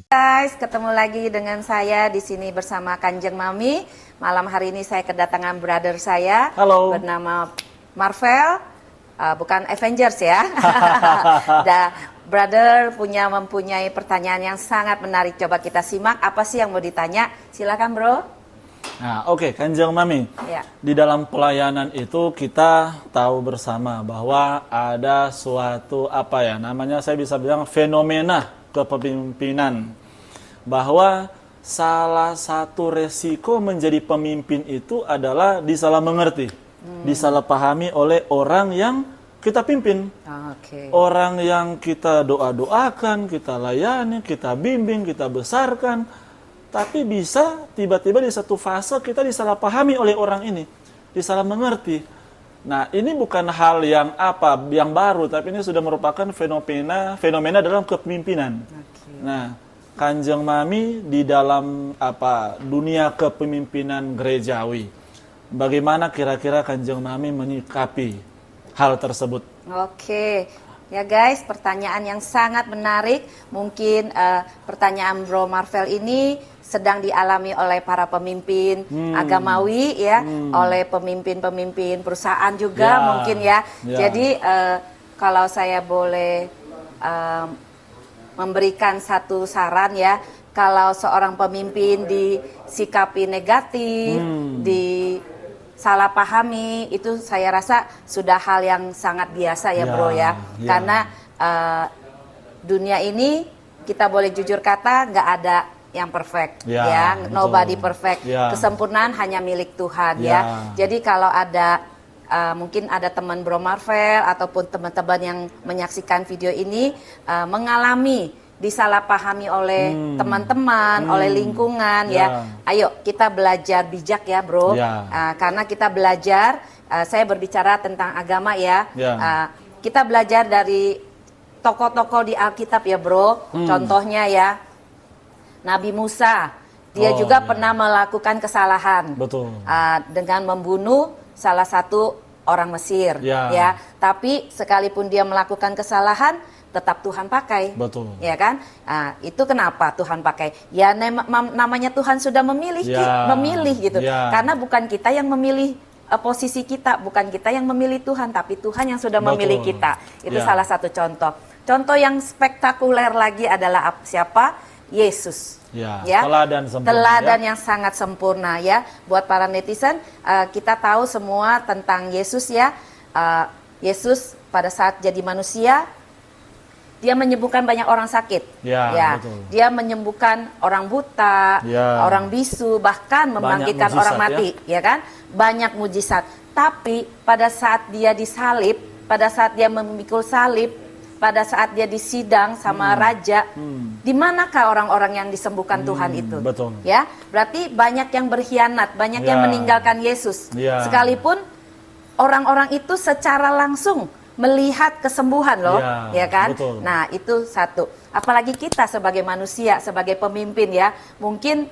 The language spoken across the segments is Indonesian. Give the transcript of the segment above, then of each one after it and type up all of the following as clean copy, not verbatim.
Guys, ketemu lagi dengan saya di sini bersama Kanjeng Mami. Malam hari ini saya kedatangan brother saya. Halo. Bernama Marvel, bukan Avengers ya. Dan brother mempunyai pertanyaan yang sangat menarik. Coba kita simak apa sih yang mau ditanya. Silakan bro. Nah, oke, Kanjeng Mami. Ya. Di dalam pelayanan itu kita tahu bersama bahwa ada suatu namanya saya bisa bilang fenomena kepemimpinan, bahwa salah satu resiko menjadi pemimpin itu adalah disalah mengerti, disalahpahami oleh orang yang kita pimpin. Orang yang kita doakan, kita layani, kita bimbing, kita besarkan, tapi bisa tiba-tiba di satu fase kita disalahpahami oleh orang ini, disalah mengerti. Nah, ini bukan hal yang baru, tapi ini sudah merupakan fenomena dalam kepemimpinan. Nah, Kanjeng Mami di dalam dunia kepemimpinan gerejawi, bagaimana kira-kira Kanjeng Mami menyikapi hal tersebut? Oke, ya guys, pertanyaan yang sangat menarik. Mungkin pertanyaan Bro Marvel ini sedang dialami oleh para pemimpin agamawi ya, oleh pemimpin-pemimpin perusahaan juga mungkin ya. Jadi kalau saya boleh memberikan satu saran ya, kalau seorang pemimpin disikapi negatif, disalahpahami, itu saya rasa sudah hal yang sangat biasa ya bro ya. Karena dunia ini kita boleh jujur kata nggak ada yang perfect ya, nobody perfect. Kesempurnaan hanya milik Tuhan ya. Jadi kalau ada mungkin ada teman Bro Marvel ataupun teman-teman yang menyaksikan video ini mengalami disalahpahami oleh teman-teman, oleh lingkungan ya. Ayo kita belajar bijak ya bro. Karena kita belajar, saya berbicara tentang agama ya. Kita belajar dari tokoh-tokoh di Alkitab ya bro. Contohnya ya, Nabi Musa, dia juga pernah melakukan kesalahan. Betul. Dengan membunuh salah satu orang Mesir, ya. Tapi sekalipun dia melakukan kesalahan, tetap Tuhan pakai. Betul. Ya kan? Itu kenapa Tuhan pakai? Ya namanya Tuhan sudah memilih gitu. Karena bukan kita yang memilih posisi kita, bukan kita yang memilih Tuhan, tapi Tuhan yang sudah memilih kita. Itu salah satu contoh. Contoh yang spektakuler lagi adalah siapa? Yesus. Teladan yang sangat sempurna ya. Buat para netizen, kita tahu semua tentang Yesus ya. Yesus pada saat jadi manusia, dia menyembuhkan banyak orang sakit. Betul. Dia menyembuhkan orang buta, orang bisu, bahkan membangkitkan orang mati, ya kan? Banyak mujizat. Tapi pada saat dia disalib, pada saat dia memikul salib, pada saat dia disidang sama raja, di manakah orang-orang yang disembuhkan Tuhan itu? Betul. Ya, berarti banyak yang berkhianat, banyak yang meninggalkan Yesus. Sekalipun orang-orang itu secara langsung melihat kesembuhan loh, ya kan? Betul. Nah, itu satu. Apalagi kita sebagai manusia, sebagai pemimpin ya, mungkin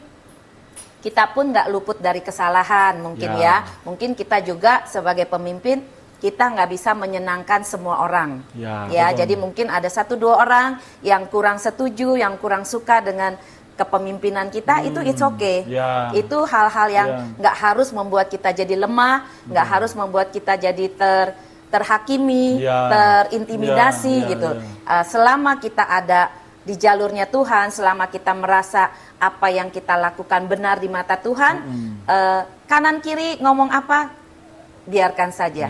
kita pun nggak luput dari kesalahan mungkin ya. Mungkin kita juga sebagai pemimpin, kita nggak bisa menyenangkan semua orang. Jadi mungkin ada 1-2 orang yang kurang setuju, yang kurang suka dengan kepemimpinan kita, itu it's okay. Itu hal-hal yang nggak harus membuat kita jadi lemah, nggak harus membuat kita jadi terhakimi, terintimidasi gitu. Selama kita ada di jalurnya Tuhan, selama kita merasa apa yang kita lakukan benar di mata Tuhan, kanan kiri ngomong apa, biarkan saja,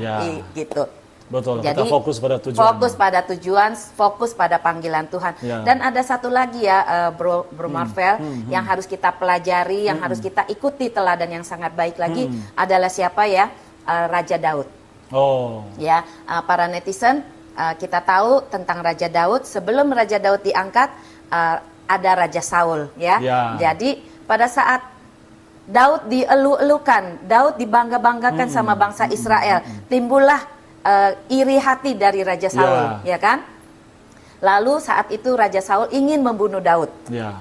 gitu. Betul. Jadi kita fokus pada tujuan. Fokus pada tujuan, fokus pada panggilan Tuhan. Dan ada satu lagi ya, Bro Marvel, yang harus kita pelajari, yang harus kita ikuti teladan yang sangat baik lagi adalah siapa ya? Raja Daud. Ya, para netizen, kita tahu tentang Raja Daud. Sebelum Raja Daud diangkat, ada Raja Saul, ya. Jadi pada saat Daud dielu-elukan, Daud dibangga-banggakan sama bangsa Israel, timbullah iri hati dari Raja Saul, ya kan? Lalu saat itu Raja Saul ingin membunuh Daud.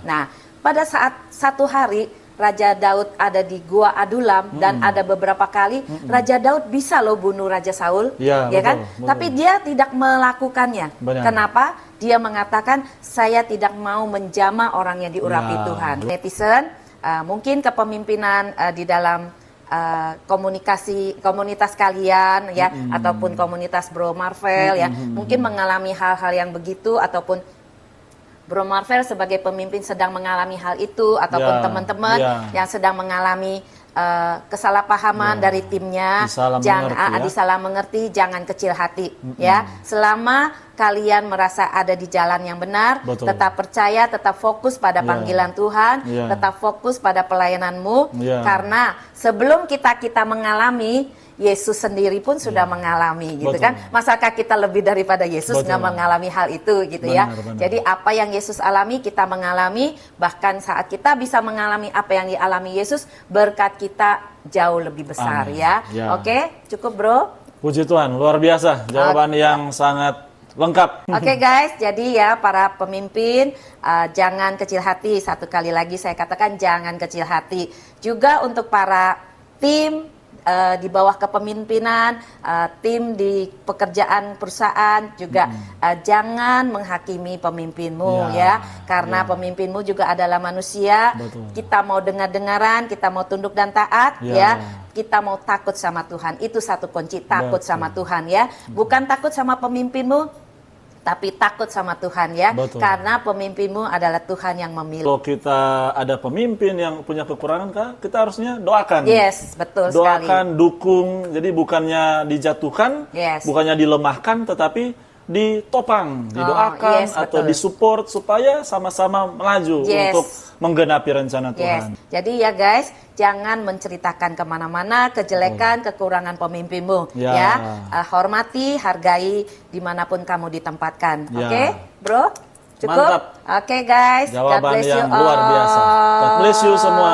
Nah, pada saat satu hari Raja Daud ada di Gua Adulam dan ada beberapa kali Raja Daud bisa loh bunuh Raja Saul, ya betul, kan? betul. Tapi dia tidak melakukannya. Benar. Kenapa? Dia mengatakan saya tidak mau menjamah orang yang diurapi Tuhan. Netizen, mungkin kepemimpinan di dalam komunitas kalian ya, ataupun komunitas Bro Marvel ya, mungkin mengalami hal-hal yang begitu, ataupun Bro Marvel sebagai pemimpin sedang mengalami hal itu, ataupun teman-teman yang sedang mengalami kesalahpahaman dari timnya, disalah mengerti, jangan kecil hati ya. Selama kalian merasa ada di jalan yang benar, tetap percaya, tetap fokus pada panggilan Tuhan, tetap fokus pada pelayananmu, karena sebelum kita mengalami, Yesus sendiri pun sudah mengalami gitu kan. Masakah kita lebih daripada Yesus nggak mengalami hal itu gitu ya. Jadi apa yang Yesus alami kita mengalami, bahkan saat kita bisa mengalami apa yang dialami Yesus, berkat kita jauh lebih besar. Ya. Oke, cukup bro. Puji Tuhan, luar biasa jawaban yang sangat lengkap. Oke guys, jadi ya para pemimpin jangan kecil hati. Satu kali lagi saya katakan jangan kecil hati. Juga untuk para tim di bawah kepemimpinan, tim di pekerjaan perusahaan juga jangan menghakimi pemimpinmu ya, karena pemimpinmu juga adalah manusia. Kita mau dengar-dengaran, kita mau tunduk dan taat ya. Kita mau takut sama Tuhan. Itu satu kunci, takut sama Tuhan ya. Bukan takut sama pemimpinmu, tapi takut sama Tuhan ya, karena pemimpinmu adalah Tuhan yang memilih. Kalau kita ada pemimpin yang punya kekurangan, kita harusnya doakan. Yes, betul sekali. Doakan, dukung, jadi bukannya dijatuhkan, bukannya dilemahkan, tetapi ditopang, didoakan atau disupport supaya sama-sama melaju untuk menggenapi rencana Tuhan. Jadi ya guys, jangan menceritakan kemana-mana kejelekan, kekurangan pemimpinmu. Ya, hormati, hargai dimanapun kamu ditempatkan. Oke, bro? Cukup? Mantap. Oke guys, jawaban yang luar biasa. God bless you semua.